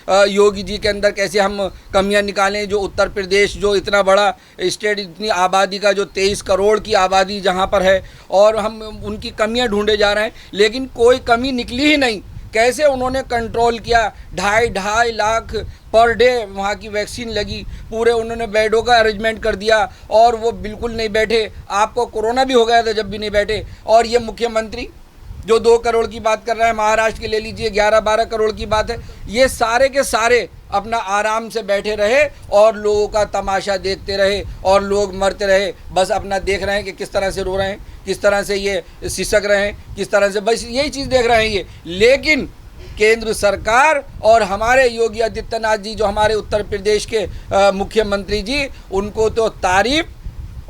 योगी जी के अंदर कैसे हम कमियां निकालें। जो उत्तर प्रदेश जो इतना बड़ा स्टेट, इतनी आबादी का, जो 23 करोड़ की आबादी जहां पर है, और हम उनकी कमियां ढूंढे जा रहे हैं, लेकिन कोई कमी निकली ही नहीं। कैसे उन्होंने कंट्रोल किया, 2.5 लाख पर डे वहाँ की वैक्सीन लगी, पूरे उन्होंने बेडों का अरेंजमेंट कर दिया, और वो बिल्कुल नहीं बैठे। आपको कोरोना भी हो गया था जब भी नहीं बैठे। और ये मुख्यमंत्री जो 2 करोड़ की बात कर रहा है, महाराष्ट्र के ले लीजिए 11-12 करोड़ की बात है, ये सारे के सारे अपना आराम से बैठे रहे और लोगों का तमाशा देखते रहे, और लोग मरते रहे। बस अपना देख रहे हैं कि किस तरह से रो रहे हैं, किस तरह से ये सिसक रहे हैं, किस तरह से, बस यही चीज़ देख रहे हैं ये। लेकिन केंद्र सरकार और हमारे योगी आदित्यनाथ जी, जो हमारे उत्तर प्रदेश के मुख्यमंत्री जी, उनको तो तारीफ,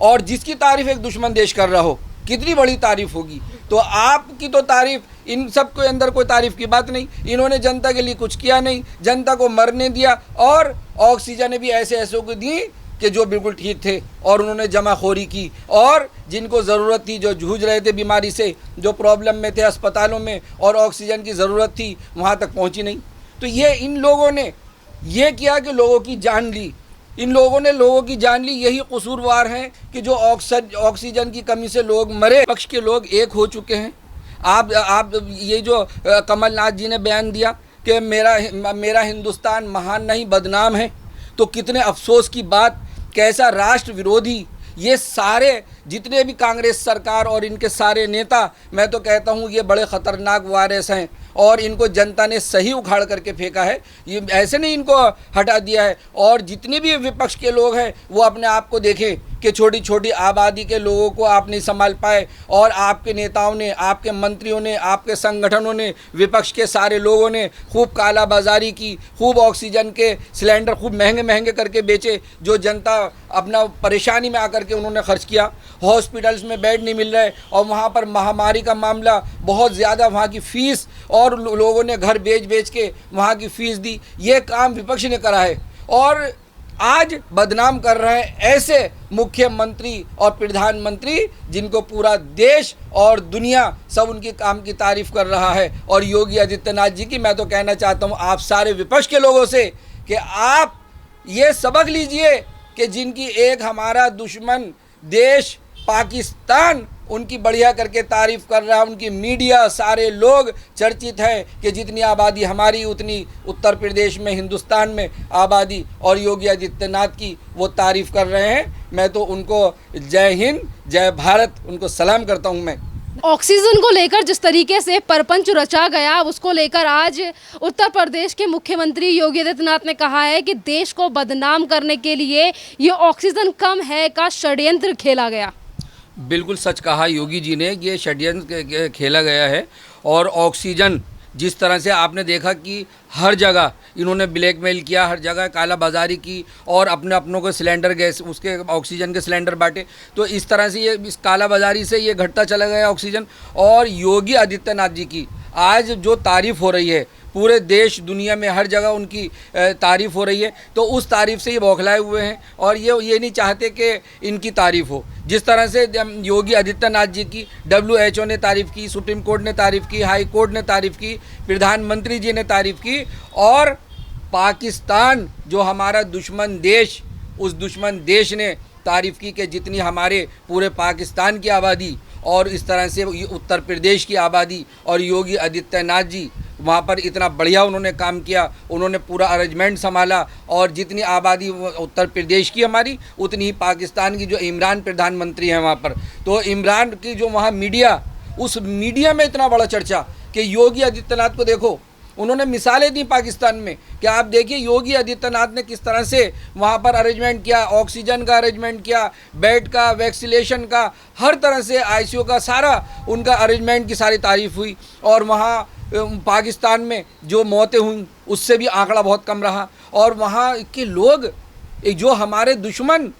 और जिसकी तारीफ एक दुश्मन देश कर रहा हो, कितनी बड़ी तारीफ होगी। तो आपकी तो तारीफ, इन सब के अंदर कोई तारीफ की बात नहीं। इन्होंने जनता के लिए कुछ किया नहीं, जनता को मरने दिया, और ऑक्सीजन भी ऐसे ऐसे को दी कि जो बिल्कुल ठीक थे, और उन्होंने जमाखोरी की। और जिनको ज़रूरत थी, जो जूझ रहे थे बीमारी से, जो प्रॉब्लम में थे अस्पतालों में, और ऑक्सीजन की ज़रूरत थी, वहाँ तक पहुँची नहीं। तो ये इन लोगों ने ये किया कि लोगों की जान ली। इन लोगों ने लोगों की जान ली। यही कसूरवार हैं कि जो ऑक्सीजन की कमी से लोग मरे। पक्ष के लोग एक हो चुके हैं। आप ये जो कमलनाथ जी ने बयान दिया कि मेरा हिंदुस्तान महान नहीं बदनाम है, तो कितने अफसोस की बात। कैसा राष्ट्र विरोधी ये सारे जितने भी कांग्रेस सरकार और इनके सारे नेता, मैं तो कहता हूँ ये बड़े ख़तरनाक वायरस हैं, और इनको जनता ने सही उखाड़ करके फेंका है। ये ऐसे नहीं इनको हटा दिया है। और जितने भी विपक्ष के लोग हैं वो अपने आप को देखें कि छोटी छोटी आबादी के लोगों को आप नहीं संभाल पाए, और आपके नेताओं ने, आपके मंत्रियों ने, आपके संगठनों ने, विपक्ष के सारे लोगों ने खूब कालाबाजारी की, खूब ऑक्सीजन के सिलेंडर खूब महंगे महंगे करके बेचे, जो जनता अपना परेशानी में आकर के उन्होंने खर्च किया। हॉस्पिटल्स में बेड नहीं मिल रहे, और वहाँ पर महामारी का मामला बहुत ज़्यादा, वहाँ की फ़ीस, और लोगों ने घर बेच के वहाँ की फ़ीस दी। ये काम विपक्ष ने करा है, और आज बदनाम कर रहे हैं ऐसे मुख्यमंत्री और प्रधानमंत्री जिनको पूरा देश और दुनिया सब उनके काम की तारीफ कर रहा है। और योगी आदित्यनाथ जी की मैं तो कहना चाहता हूँ आप सारे विपक्ष के लोगों से कि आप ये सबक लीजिए कि जिनकी एक हमारा दुश्मन देश पाकिस्तान उनकी बढ़िया करके तारीफ़ कर रहा है, उनकी मीडिया सारे लोग चर्चित हैं कि जितनी आबादी हमारी उतनी उत्तर प्रदेश में, हिंदुस्तान में आबादी, और योगी आदित्यनाथ की वो तारीफ़ कर रहे हैं। मैं तो उनको जय हिंद जय भारत उनको सलाम करता हूँ। मैं ऑक्सीजन को लेकर जिस तरीके से परपंच रचा गया, उसको लेकर आज उत्तर प्रदेश के मुख्यमंत्री योगी आदित्यनाथ ने कहा है कि देश को बदनाम करने के लिए ये ऑक्सीजन कम है का षड्यंत्र खेला गया। बिल्कुल सच कहा योगी जी ने, ये षड्यंत्र खेला गया है। और ऑक्सीजन जिस तरह से आपने देखा कि हर जगह इन्होंने ब्लैकमेल किया, हर जगह कालाबाजारी की, और अपनों को सिलेंडर गैस, उसके ऑक्सीजन के सिलेंडर बांटे, तो इस तरह से ये इस कालाबाजारी से ये घटता चला गया ऑक्सीजन। और योगी आदित्यनाथ जी की आज जो तारीफ़ हो रही है पूरे देश दुनिया में, हर जगह उनकी तारीफ़ हो रही है, तो उस तारीफ़ से ये बौखलाए हुए हैं, और ये नहीं चाहते कि इनकी तारीफ़ हो। जिस तरह से योगी आदित्यनाथ जी की WHO ने तारीफ़ की, सुप्रीम कोर्ट ने तारीफ़ की, हाई कोर्ट ने तारीफ़ की, प्रधानमंत्री जी ने तारीफ़ की, और पाकिस्तान जो हमारा दुश्मन देश, उस दुश्मन देश ने तारीफ़ की कि जितनी हमारे पूरे पाकिस्तान की आबादी, और इस तरह से उत्तर प्रदेश की आबादी, और योगी आदित्यनाथ जी वहाँ पर इतना बढ़िया उन्होंने काम किया, उन्होंने पूरा अरेंजमेंट संभाला, और जितनी आबादी उत्तर प्रदेश की हमारी, उतनी ही पाकिस्तान की, जो इमरान प्रधानमंत्री हैं वहाँ पर, तो इमरान की जो वहाँ मीडिया, उस मीडिया में इतना बड़ा चर्चा कि योगी आदित्यनाथ को देखो, उन्होंने मिसालें दी पाकिस्तान में कि आप देखिए योगी आदित्यनाथ ने किस तरह से वहाँ पर अरेंजमेंट किया, ऑक्सीजन का अरेंजमेंट किया, बेड का, वैक्सीनेशन का, हर तरह से ICU का सारा उनका अरेंजमेंट की सारी तारीफ़ हुई। और वहाँ पाकिस्तान में जो मौतें हुई उससे भी आंकड़ा बहुत कम रहा। और वहाँ के लोग जो हमारे दुश्मन,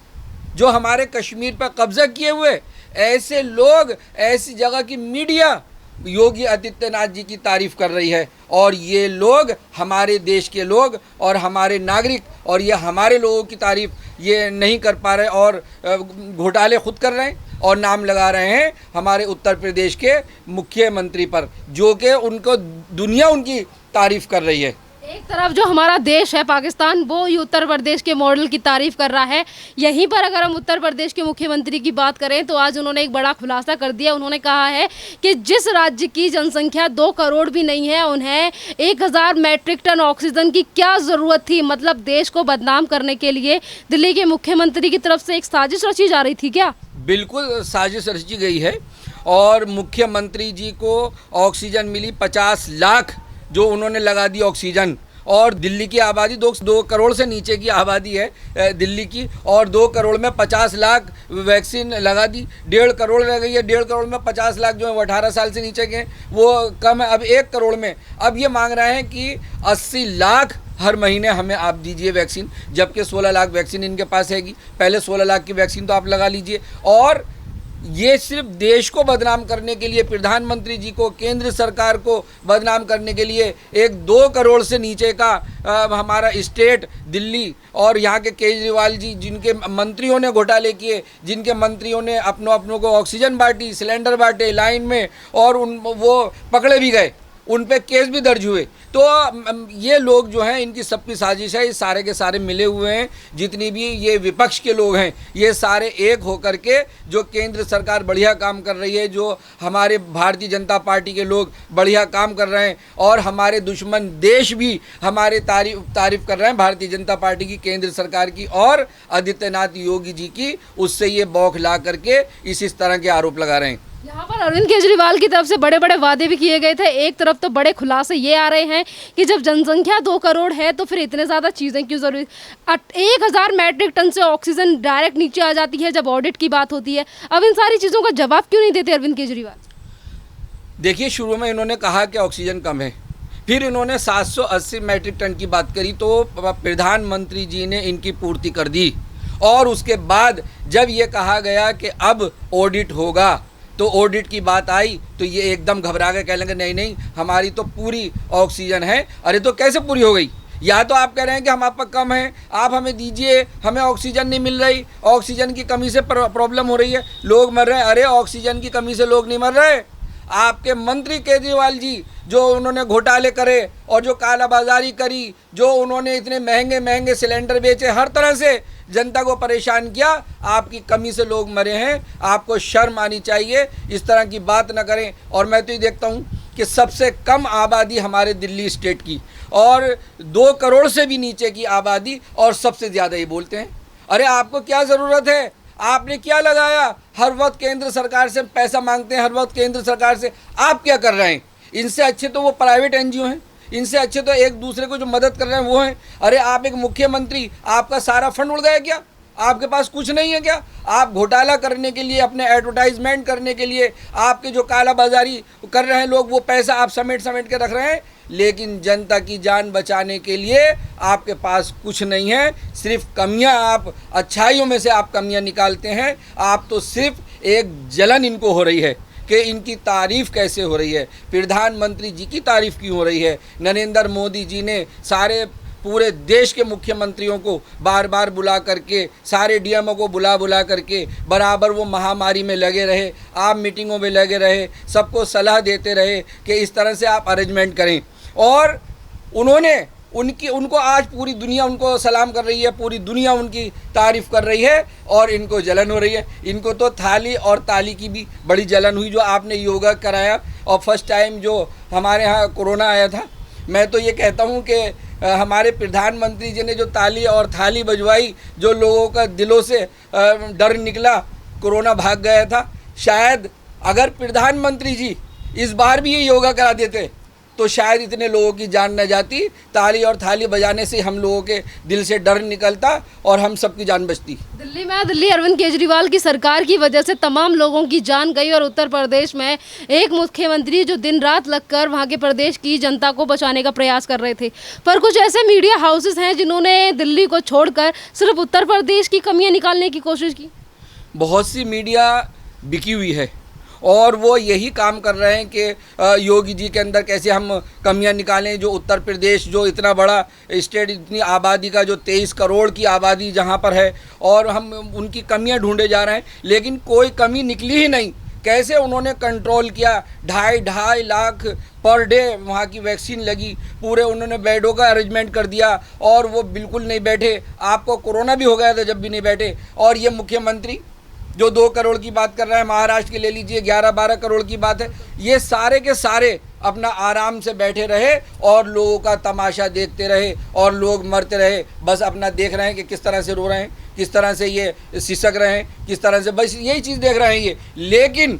जो हमारे कश्मीर पर कब्ज़ा किए हुए, ऐसे लोग, ऐसी जगह की मीडिया योगी आदित्यनाथ जी की तारीफ़ कर रही है। और ये लोग हमारे देश के लोग और हमारे नागरिक, और ये हमारे लोगों की तारीफ़ ये नहीं कर पा रहे, और घोटाले खुद कर रहे हैं, और नाम लगा रहे हैं हमारे उत्तर प्रदेश के मुख्यमंत्री पर, जो कि उनको दुनिया उनकी तारीफ़ कर रही है। एक तरफ जो हमारा देश है पाकिस्तान, वो ही उत्तर प्रदेश के मॉडल की तारीफ कर रहा है। यहीं पर अगर हम उत्तर प्रदेश के मुख्यमंत्री की बात करें तो आज उन्होंने एक बड़ा खुलासा कर दिया। उन्होंने कहा है कि जिस राज्य की जनसंख्या 2 करोड़ भी नहीं है, उन्हें 1000 मैट्रिक टन ऑक्सीजन की क्या ज़रूरत थी। मतलब देश को बदनाम करने के लिए दिल्ली के मुख्यमंत्री की तरफ से एक साजिश रची जा रही थी क्या? बिल्कुल साजिश रची गई है और मुख्यमंत्री जी को ऑक्सीजन मिली 50 लाख जो उन्होंने लगा दी ऑक्सीजन। और दिल्ली की आबादी 2 करोड़ से नीचे की आबादी है दिल्ली की, और 2 करोड़ में 50 लाख वैक्सीन लगा दी। 1.5 करोड़ रह गई है, 1.5 करोड़ में 50 लाख जो है वो 18 साल से नीचे के वो कम है। अब 1 करोड़ में अब ये मांग रहे हैं कि 80 लाख हर महीने हमें आप दीजिए वैक्सीन, जबकि 16 लाख वैक्सीन इनके पास हैगी। पहले 16 लाख की वैक्सीन तो आप लगा लीजिए। और ये सिर्फ देश को बदनाम करने के लिए, प्रधानमंत्री जी को, केंद्र सरकार को बदनाम करने के लिए 1-2 करोड़ से नीचे का हमारा स्टेट दिल्ली और यहाँ के केजरीवाल जी, जिनके मंत्रियों ने घोटाले किए, जिनके मंत्रियों ने अपनों को ऑक्सीजन बांटी, सिलेंडर बांटे लाइन में, और वो पकड़े भी गए, उन पे केस भी दर्ज हुए। तो ये लोग जो हैं, इनकी सबकी साजिश है, ये सारे के सारे मिले हुए हैं। जितनी भी ये विपक्ष के लोग हैं, ये सारे एक होकर के, जो केंद्र सरकार बढ़िया काम कर रही है, जो हमारे भारतीय जनता पार्टी के लोग बढ़िया काम कर रहे हैं, और हमारे दुश्मन देश भी हमारे तारीफ कर रहे हैं भारतीय जनता पार्टी की, केंद्र सरकार की और आदित्यनाथ योगी जी की, उससे ये बौखला करके इस तरह के आरोप लगा रहे हैं। यहाँ पर अरविंद केजरीवाल की तरफ से बड़े बड़े वादे भी किए गए थे। एक तरफ तो बड़े खुलासे ये आ रहे हैं कि जब जनसंख्या 2 करोड़ है तो फिर इतने ज़्यादा चीज़ें क्यों ज़रूरी। 1000 मैट्रिक टन से ऑक्सीजन डायरेक्ट नीचे आ जाती है जब ऑडिट की बात होती है। अब इन सारी चीज़ों का जवाब क्यों नहीं देते अरविंद केजरीवाल? देखिए, शुरू में इन्होंने कहा कि ऑक्सीजन कम है, फिर इन्होंने 780 मैट्रिक टन की बात करी, तो प्रधानमंत्री जी ने इनकी पूर्ति कर दी। और उसके बाद जब ये कहा गया कि अब ऑडिट होगा, तो ऑडिट की बात आई तो ये एकदम घबरा गए, कह लेंगे नहीं नहीं हमारी तो पूरी ऑक्सीजन है। अरे तो कैसे पूरी हो गई? या तो आप कह रहे हैं कि हम आप पर कम है, आप हमें दीजिए, हमें ऑक्सीजन नहीं मिल रही, ऑक्सीजन की कमी से प्रॉब्लम हो रही है, लोग मर रहे हैं। अरे ऑक्सीजन की कमी से लोग नहीं मर रहे। आपके मंत्री केजरीवाल जी जो उन्होंने घोटाले करे और जो कालाबाजारी करी, जो उन्होंने इतने महंगे महंगे सिलेंडर बेचे, हर तरह से जनता को परेशान किया, आपकी कमी से लोग मरे हैं। आपको शर्म आनी चाहिए, इस तरह की बात न करें। और मैं तो ये देखता हूँ कि सबसे कम आबादी हमारे दिल्ली स्टेट की, और 2 करोड़ से भी नीचे की आबादी, और सबसे ज़्यादा ये बोलते हैं। अरे आपको क्या ज़रूरत है? आपने क्या लगाया? हर वक्त केंद्र सरकार से पैसा मांगते हैं, हर वक्त केंद्र सरकार से। आप क्या कर रहे हैं? इनसे अच्छे तो वो प्राइवेट एनजीओ हैं, इनसे अच्छे तो एक दूसरे को जो मदद कर रहे हैं वो हैं। अरे आप एक मुख्यमंत्री, आपका सारा फंड उड़ गया क्या? आपके पास कुछ नहीं है क्या? आप घोटाला करने के लिए, अपने एडवर्टाइजमेंट करने के लिए, आपके जो कालाबाजारी कर रहे हैं लोग, वो पैसा आप समेट के रख रहे हैं, लेकिन जनता की जान बचाने के लिए आपके पास कुछ नहीं है। सिर्फ कमियां, आप अच्छाइयों में से आप कमियां निकालते हैं। आप तो सिर्फ एक जलन इनको हो रही है कि इनकी तारीफ़ कैसे हो रही है, प्रधानमंत्री जी की तारीफ़ क्यों हो रही है। नरेंद्र मोदी जी ने सारे पूरे देश के मुख्यमंत्रियों को बार बार बुला करके, सारे डीएमओ को बुला करके बराबर वो महामारी में लगे रहे, आप मीटिंगों में लगे रहे, सबको सलाह देते रहे कि इस तरह से आप अरेंजमेंट करें। और उनको आज पूरी दुनिया उनको सलाम कर रही है, पूरी दुनिया उनकी तारीफ़ कर रही है, और इनको जलन हो रही है। इनको तो थाली और ताली की भी बड़ी जलन हुई जो आपने योगा कराया, और फर्स्ट टाइम जो हमारे यहाँ कोरोना आया था। मैं तो ये कहता हूँ कि हमारे प्रधानमंत्री जी ने जो ताली और थाली बजवाई, जो लोगों का दिलों से डर निकला, कोरोना भाग गया था। शायद अगर प्रधानमंत्री जी इस बार भी ये योगा करा देते तो शायद इतने लोगों की जान न जाती। ताली और थाली बजाने से हम लोगों के दिल से डर निकलता और हम सबकी जान बचती। दिल्ली अरविंद केजरीवाल की सरकार की वजह से तमाम लोगों की जान गई, और उत्तर प्रदेश में एक मुख्यमंत्री जो दिन रात लगकर वहाँ के प्रदेश की जनता को बचाने का प्रयास कर रहे थे। पर कुछ ऐसे मीडिया हाउसेस हैं जिन्होंने दिल्ली को छोड़कर सिर्फ उत्तर प्रदेश की कमियाँ निकालने की कोशिश की। बहुत सी मीडिया बिकी हुई है, और वो यही काम कर रहे हैं कि योगी जी के अंदर कैसे हम कमियां निकालें। जो उत्तर प्रदेश जो इतना बड़ा स्टेट, इतनी आबादी का, जो 23 करोड़ की आबादी जहां पर है, और हम उनकी कमियां ढूंढे जा रहे हैं, लेकिन कोई कमी निकली ही नहीं। कैसे उन्होंने कंट्रोल किया। 2.5 लाख पर डे वहाँ की वैक्सीन लगी, पूरे उन्होंने बेडों का अरेंजमेंट कर दिया और वो बिल्कुल नहीं बैठे। आपको कोरोना भी हो गया था जब भी नहीं बैठे। और ये मुख्यमंत्री जो 2 करोड़ की बात कर रहा है, महाराष्ट्र के ले लीजिए 11-12 करोड़ की बात है, ये सारे के सारे अपना आराम से बैठे रहे और लोगों का तमाशा देखते रहे और लोग मरते रहे। बस अपना देख रहे हैं कि किस तरह से रो रहे हैं, किस तरह से ये सिसक रहे हैं, किस तरह से, बस यही चीज़ देख रहे हैं ये। लेकिन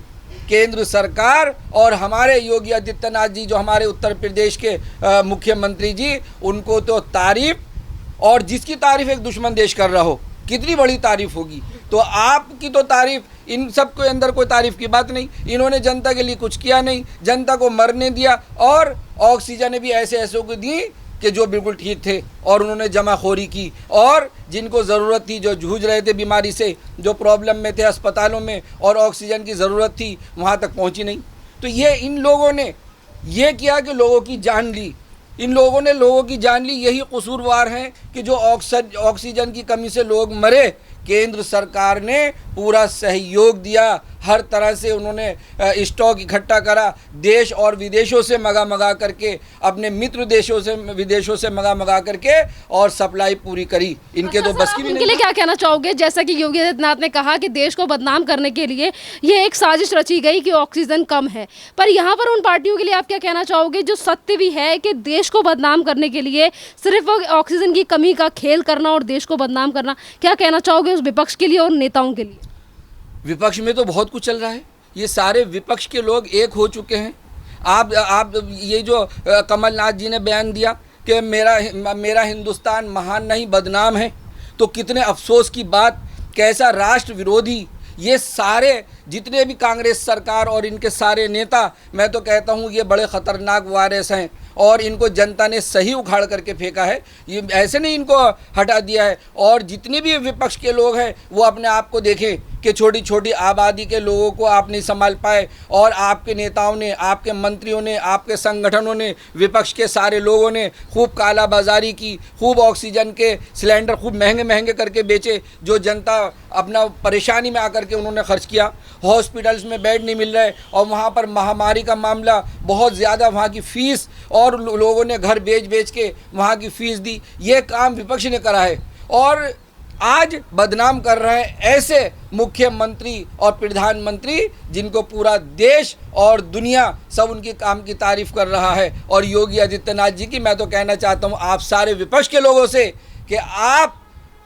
केंद्र सरकार और हमारे योगी आदित्यनाथ जी जो हमारे उत्तर प्रदेश के मुख्यमंत्री जी, उनको तो तारीफ, और जिसकी तारीफ एक दुश्मन देश कर रहा हो कितनी बड़ी तारीफ होगी। तो आपकी तो तारीफ, इन सब के अंदर कोई तारीफ की बात नहीं। इन्होंने जनता के लिए कुछ किया नहीं, जनता को मरने दिया और ऑक्सीजन भी ऐसे ऐसे को दी कि जो बिल्कुल ठीक थे और उन्होंने जमाखोरी की। और जिनको ज़रूरत थी, जो जूझ रहे थे बीमारी से, जो प्रॉब्लम में थे अस्पतालों में और ऑक्सीजन की ज़रूरत थी, वहाँ तक पहुँची नहीं। तो ये इन लोगों ने ये किया कि लोगों की जान ली। इन लोगों ने लोगों की जान ली, यही कसूरवार हैं कि जो ऑक्सीजन की कमी से लोग मरे। केंद्र सरकार ने पूरा सहयोग दिया, हर तरह से उन्होंने स्टॉक इकट्ठा करा, देश और विदेशों से मंगा करके, अपने मित्र देशों से विदेशों से मंगा करके और सप्लाई पूरी करी। इनके तो बस की भी नहीं। इनके लिए क्या कहना चाहोगे? जैसा कि योगी आदित्यनाथ ने कहा कि देश को बदनाम करने के लिए ये एक साजिश रची गई कि ऑक्सीजन कम है, पर यहाँ पर उन पार्टियों के लिए आप क्या कहना चाहोगे जो सत्य भी है कि देश को बदनाम करने के लिए सिर्फ ऑक्सीजन की कमी का खेल करना और देश को बदनाम करना? क्या कहना चाहोगे उस विपक्ष के लिए और नेताओं के लिए? विपक्ष में तो बहुत कुछ चल रहा है। ये सारे विपक्ष के लोग एक हो चुके हैं। आप ये जो कमलनाथ जी ने बयान दिया कि मेरा हिंदुस्तान महान नहीं बदनाम है, तो कितने अफसोस की बात, कैसा राष्ट्र विरोधी ये सारे जितने भी कांग्रेस सरकार और इनके सारे नेता, मैं तो कहता हूँ ये बड़े ख़तरनाक वायरस हैं और इनको जनता ने सही उखाड़ करके फेंका है। ये ऐसे नहीं इनको हटा दिया है। और जितने भी विपक्ष के लोग हैं वो अपने आप को देखें कि छोटी छोटी आबादी के लोगों को आप नहीं संभाल पाए, और आपके नेताओं ने, आपके मंत्रियों ने, आपके संगठनों ने, विपक्ष के सारे लोगों ने खूब कालाबाजारी की, खूब ऑक्सीजन के सिलेंडर खूब महंगे महंगे करके बेचे, जो जनता अपना परेशानी में आकर के उन्होंने खर्च किया। हॉस्पिटल्स में बेड नहीं मिल रहे और वहाँ पर महामारी का मामला बहुत ज़्यादा, वहाँ की फ़ीस, और लोगों ने घर बेच के वहाँ की फ़ीस दी। ये काम विपक्ष ने करा है और आज बदनाम कर रहे हैं ऐसे मुख्यमंत्री और प्रधानमंत्री जिनको पूरा देश और दुनिया सब उनकी काम की तारीफ कर रहा है। और योगी आदित्यनाथ जी की मैं तो कहना चाहता हूँ आप सारे विपक्ष के लोगों से कि आप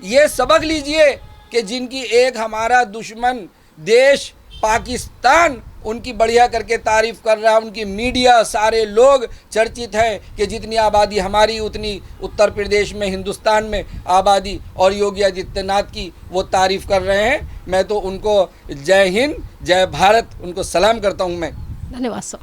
ये सबक लीजिए कि जिनकी एक हमारा दुश्मन देश पाकिस्तान उनकी बढ़िया करके तारीफ़ कर रहा है, उनकी मीडिया सारे लोग चर्चित है कि जितनी आबादी हमारी उतनी उत्तर प्रदेश में, हिंदुस्तान में आबादी, और योगी आदित्यनाथ की वो तारीफ़ कर रहे हैं। मैं तो उनको जय हिंद जय भारत उनको सलाम करता हूँ मैं। धन्यवाद सर।